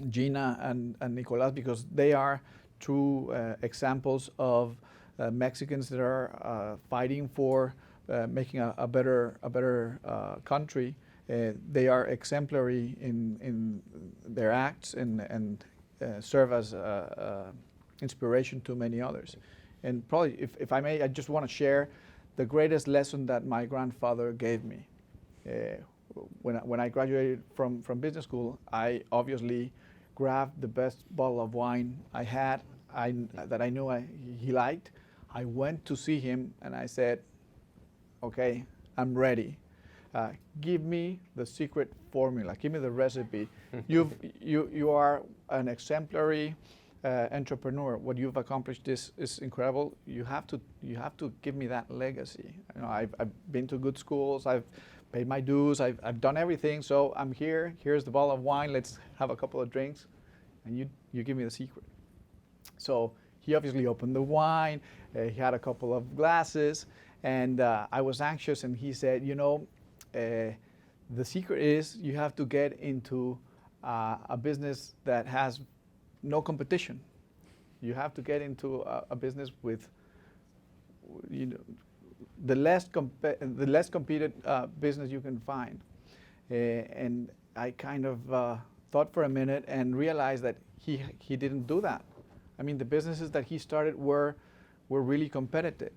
Speaker 4: Gina and Nicolás, because they are true examples of Mexicans that are fighting for making a better country. They are exemplary in their acts and serve as inspiration to many others. And probably, if I may, I just want to share the greatest lesson that my grandfather gave me. When I graduated from business school, I obviously grabbed the best bottle of wine I had, that I knew he liked. I went to see him and I said, okay, I'm ready. Give me the secret formula. Give me the recipe. You are an exemplary entrepreneur. What you've accomplished is incredible. You have to give me that legacy. You know, I've been to good schools. I've paid my dues. I've done everything. So I'm here. Here's the bottle of wine. Let's have a couple of drinks, and you give me the secret. So he obviously opened the wine. He had a couple of glasses, and I was anxious. And he said, you know, the secret is you have to get into a business that has no competition. You have to get into a business with, you know, the less competed business you can find. And I kind of thought for a minute and realized that he didn't do that. I mean, the businesses that he started were really competitive.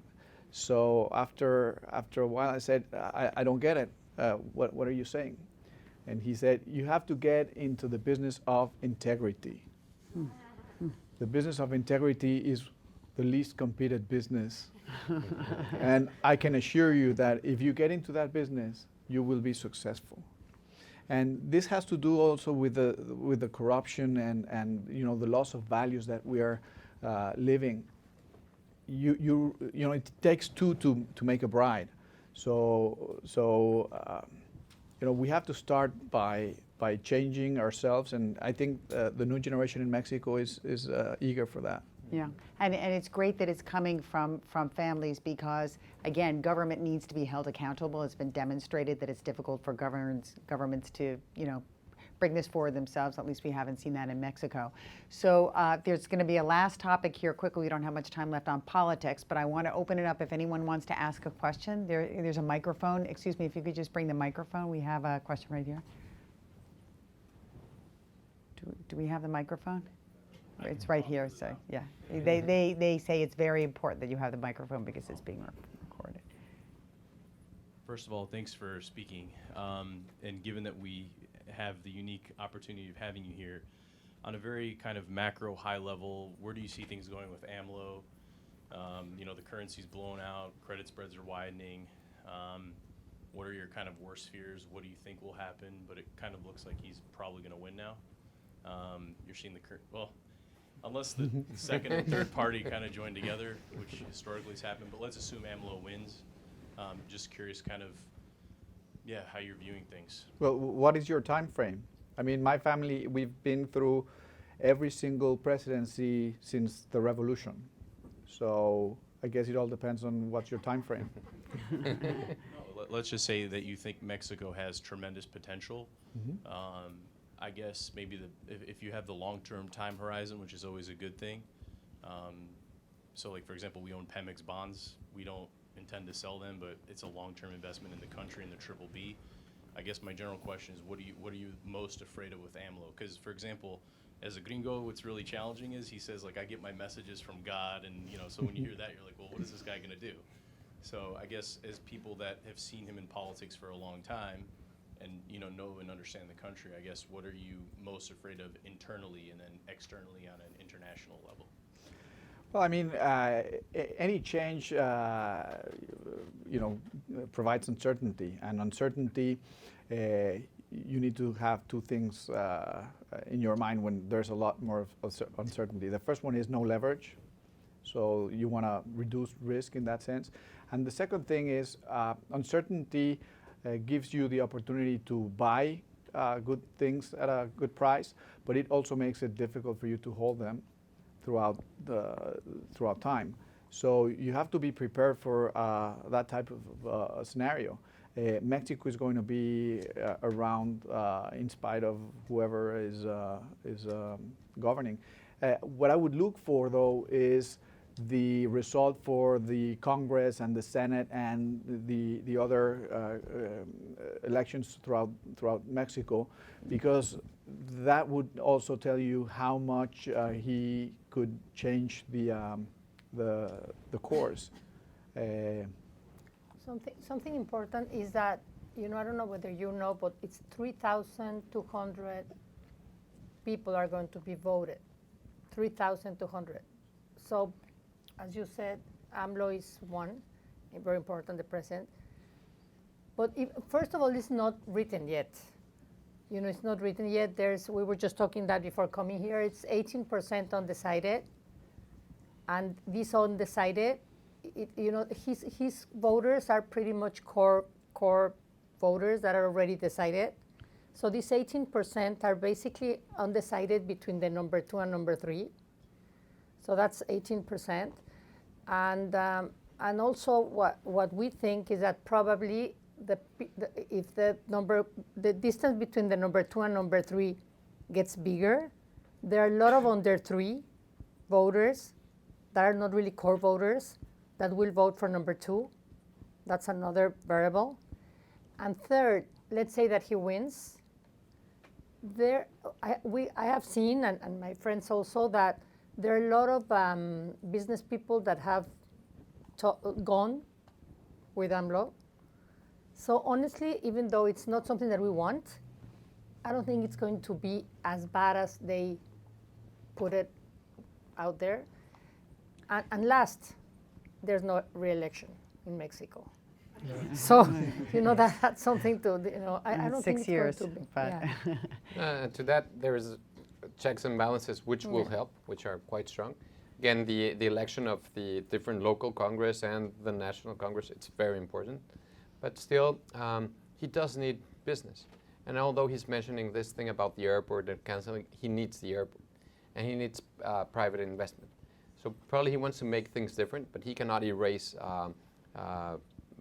Speaker 4: So after a while, I said, I don't get it. What are you saying? And he said, you have to get into the business of integrity. The business of integrity is the least competed business. And I can assure you that if you get into that business, you will be successful. And this has to do also with the corruption and you know, the loss of values that we are living. You know, it takes two to make a bride. So you know, we have to start by changing ourselves, and I think the new generation in Mexico is eager for that.
Speaker 1: Yeah, and it's great that it's coming from families, because again, government needs to be held accountable. It's been demonstrated that it's difficult for governments to, you know, bring this forward themselves. At least we haven't seen that in Mexico. So there's going to be a last topic here quickly. We don't have much time left on politics, but I want to open it up if anyone wants to ask a question. There's a microphone. Excuse me, if you could just bring the microphone. We have a question right here. Do we have the microphone? It's right here, so yeah. They say it's very important that you have the microphone because it's being recorded.
Speaker 5: First of all, thanks for speaking. And given that we have the unique opportunity of having you here, on a very kind of macro high level, where do you see things going with Amlo? You know, the currency's blown out, credit spreads are widening. What are your kind of worst fears? What do you think will happen? But it kind of looks like he's probably going to win now. You're seeing well, unless the second and third party kind of join together, which historically has happened, but let's assume Amlo wins. Just curious kind of, yeah, how you're viewing things.
Speaker 4: Well, what is your time frame? I mean, my family, we've been through every single presidency since the revolution. So I guess it all depends on what's your time frame.
Speaker 5: Let's just say that you think Mexico has tremendous potential. I guess maybe if you have the long-term time horizon, which is always a good thing. So like, for example, we own Pemex bonds. We don't intend to sell them, but it's a long-term investment in the country and the triple B. I guess my general question is, what are you most afraid of with Amlo? Because, for example, as a gringo, what's really challenging is he says, like, I get my messages from God, and, you know, so when you hear that, you're like, well, what is this guy going to do? So I guess as people that have seen him in politics for a long time and, you know and understand the country, I guess, what are you most afraid of internally and then externally on an international level?
Speaker 4: Well, I mean, any change, provides uncertainty, and uncertainty, you need to have two things in your mind when there's a lot more of uncertainty. The first one is no leverage, so you want to reduce risk in that sense. And the second thing is uncertainty gives you the opportunity to buy good things at a good price, but it also makes it difficult for you to hold them throughout time. So you have to be prepared for that type of scenario. Mexico is going to be around in spite of whoever is governing. What I would look for, though, is the result for the Congress and the Senate and the other elections throughout Mexico, because that would also tell you how much he could change the course.
Speaker 2: Something important is that, I don't know whether you know, but it's 3,200 people are going to be voted. 3,200. So, as you said, Amlo is one, very important, the president. But first of all, it's not written yet. It's not written yet. We were just talking that before coming here. It's 18% undecided, and this undecided, his voters are pretty much core voters that are already decided. So these 18% are basically undecided between the number 2 and number 3. So that's 18%, and also what we think is that probably if the distance between the number 2 and number 3 gets bigger, there are a lot of under 3 voters that are not really core voters that will vote for number 2. That's another variable. And third, let's say that he wins. I have seen, and my friends also, that there are a lot of business people that have gone with Amlo. So honestly, even though it's not something that we want, I don't think it's going to be as bad as they put it out there. And last, there's no re-election in Mexico. Yeah. So, that's something to, I don't think it's
Speaker 1: 6 years,
Speaker 2: going to be.
Speaker 1: but
Speaker 2: Yeah.
Speaker 3: To that, there is checks and balances which will help, which are quite strong. Again, the election of the different local Congress and the National Congress, it's very important. But still, he does need business. And although he's mentioning this thing about the airport and canceling, he needs the airport. And he needs private investment. So probably he wants to make things different, but he cannot erase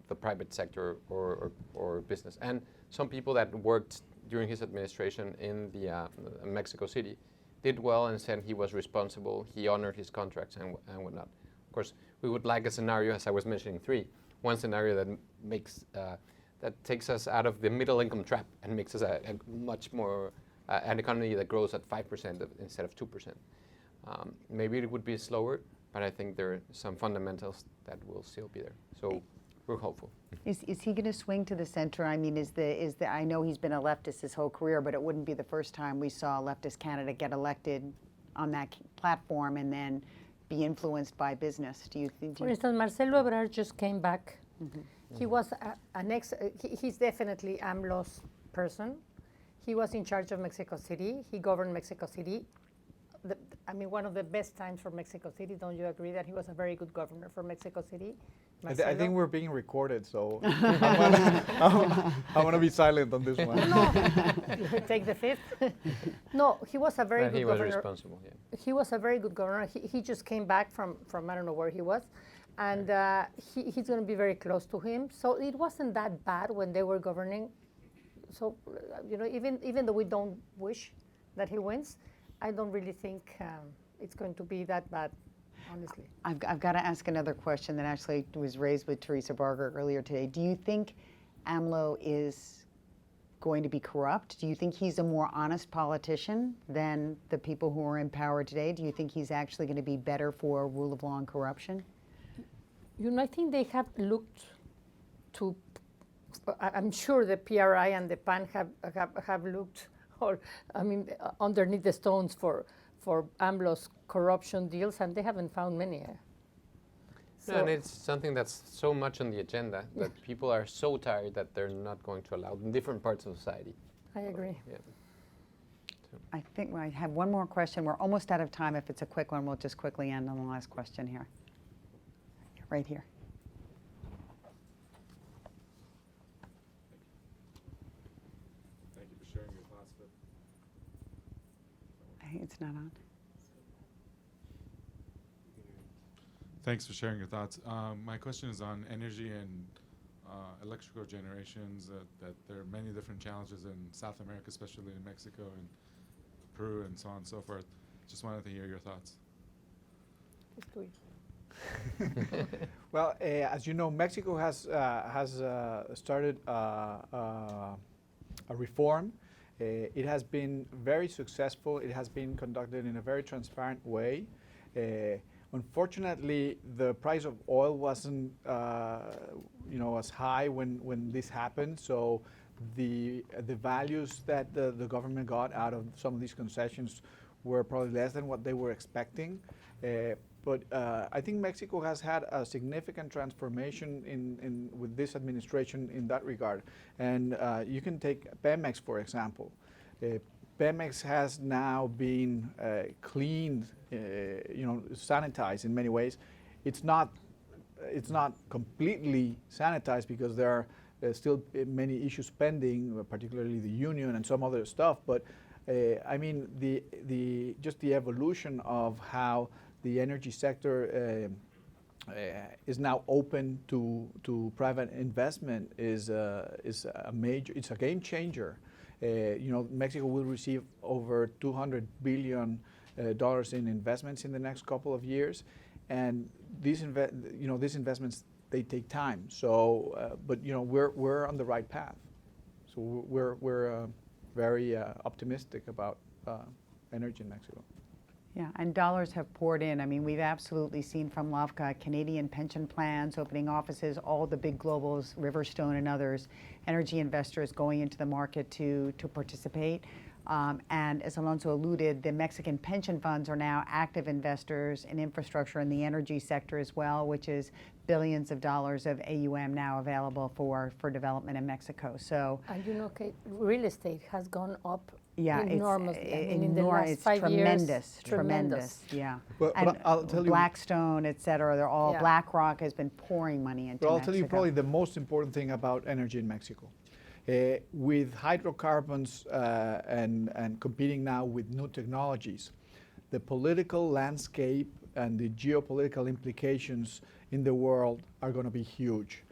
Speaker 3: the private sector or business. And some people that worked during his administration in the Mexico City did well and said he was responsible, he honored his contracts and whatnot. Of course, we would like a scenario, as I was mentioning, 3. One scenario that makes that takes us out of the middle income trap and makes us a much more an economy that grows at 5% instead of 2%. Maybe it would be slower, but I think there are some fundamentals that will still be there. So we're hopeful.
Speaker 1: Is he going to swing to the center? I mean, I know he's been a leftist his whole career, but it wouldn't be the first time we saw a leftist candidate get elected on that platform and then be influenced by business. Do you think?
Speaker 2: For instance, Marcelo Ebrard just came back. Mm-hmm. He was he's definitely AMLO's person. He was in charge of Mexico City. He governed Mexico City. One of the best times for Mexico City. Don't you agree that he was a very good governor for Mexico City?
Speaker 4: I think we're being recorded, so I want to be silent on this one.
Speaker 2: No, take the fifth. No, he was a very good governor.
Speaker 3: He was responsible, yeah.
Speaker 2: He was a very good governor. He just came back from I don't know where he was, and he's going to be very close to him. So it wasn't that bad when they were governing. So, even though we don't wish that he wins, I don't really think it's going to be that bad, honestly.
Speaker 1: I've got to ask another question that actually was raised with Teresa Barger earlier today. Do you think Amlo is going to be corrupt? Do you think he's a more honest politician than the people who are in power today? Do you think he's actually going to be better for rule of law and corruption?
Speaker 2: I think they have looked to, I'm sure the PRI and the PAN have looked, underneath the stones for AMLO's corruption deals, and they haven't found many.
Speaker 3: No, and it's something that's so much on the agenda that people are so tired that they're not going to allow in different parts of society.
Speaker 2: I agree.
Speaker 3: Yeah.
Speaker 1: I think I have one more question. We're almost out of time. If it's a quick one, we'll just quickly end on the last question here. Right here.
Speaker 6: Thank you for sharing your thoughts.
Speaker 1: I think it's not on.
Speaker 6: Thanks for sharing your thoughts. My question is on energy and electrical generations. That there are many different challenges in South America, especially in Mexico and Peru and so on and so forth. Just wanted to hear your thoughts.
Speaker 4: Well, as you know, Mexico has started a reform. It has been very successful. It has been conducted in a very transparent way. Unfortunately, the price of oil wasn't, as high when this happened. So the values that the government got out of some of these concessions were probably less than what they were expecting. But I think Mexico has had a significant transformation with this administration in that regard. And you can take Pemex, for example. Pemex has now been cleaned, sanitized in many ways. It's not completely sanitized because there are still many issues pending, particularly the union and some other stuff. But just the evolution of how the energy sector is now open to private investment is a game changer. Mexico will receive over $200 billion in investments in the next couple of years, and these investments, they take time. So, but we're on the right path. So we're very optimistic about energy in Mexico.
Speaker 1: Yeah, and dollars have poured in. I mean, we've absolutely seen from LAFCA, Canadian pension plans, opening offices, all the big globals, Riverstone and others, energy investors going into the market to participate. And as Alonso alluded, the Mexican pension funds are now active investors in infrastructure in the energy sector as well, which is billions of dollars of AUM now available for development in Mexico. So,
Speaker 2: and Kate, real estate has gone up.
Speaker 1: Yeah,
Speaker 2: enormously.
Speaker 1: In the last 5 years, tremendous. Yeah,
Speaker 4: but I'll tell you,
Speaker 1: Blackstone, et cetera, they're all.
Speaker 2: Yeah.
Speaker 1: BlackRock has been pouring money into
Speaker 4: But I'll
Speaker 1: Mexico.
Speaker 4: tell you probably the most important thing about energy in Mexico. With hydrocarbons and competing now with new technologies, the political landscape and the geopolitical implications in the world are going to be huge.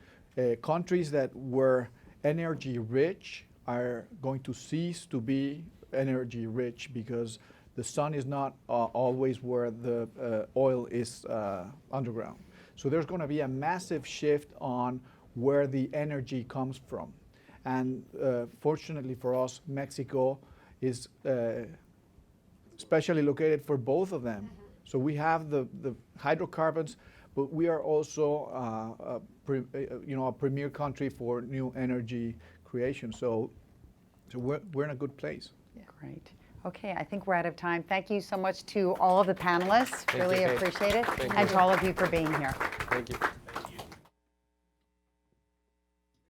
Speaker 4: Countries that were energy rich are going to cease to be energy rich because the sun is not always where the oil is underground. So there's going to be a massive shift on where the energy comes from. And fortunately for us, Mexico is specially located for both of them. So we have the hydrocarbons, but we are also a premier country for new energy creation. So we're in a good place.
Speaker 1: Yeah. Great. Okay, I think we're out of time. Thank you so much to all of the panelists.
Speaker 3: Thank
Speaker 1: Really
Speaker 3: you, Kate.
Speaker 1: appreciate it.
Speaker 3: Thank
Speaker 1: And
Speaker 3: you.
Speaker 1: to all of you for being here.
Speaker 3: Thank you.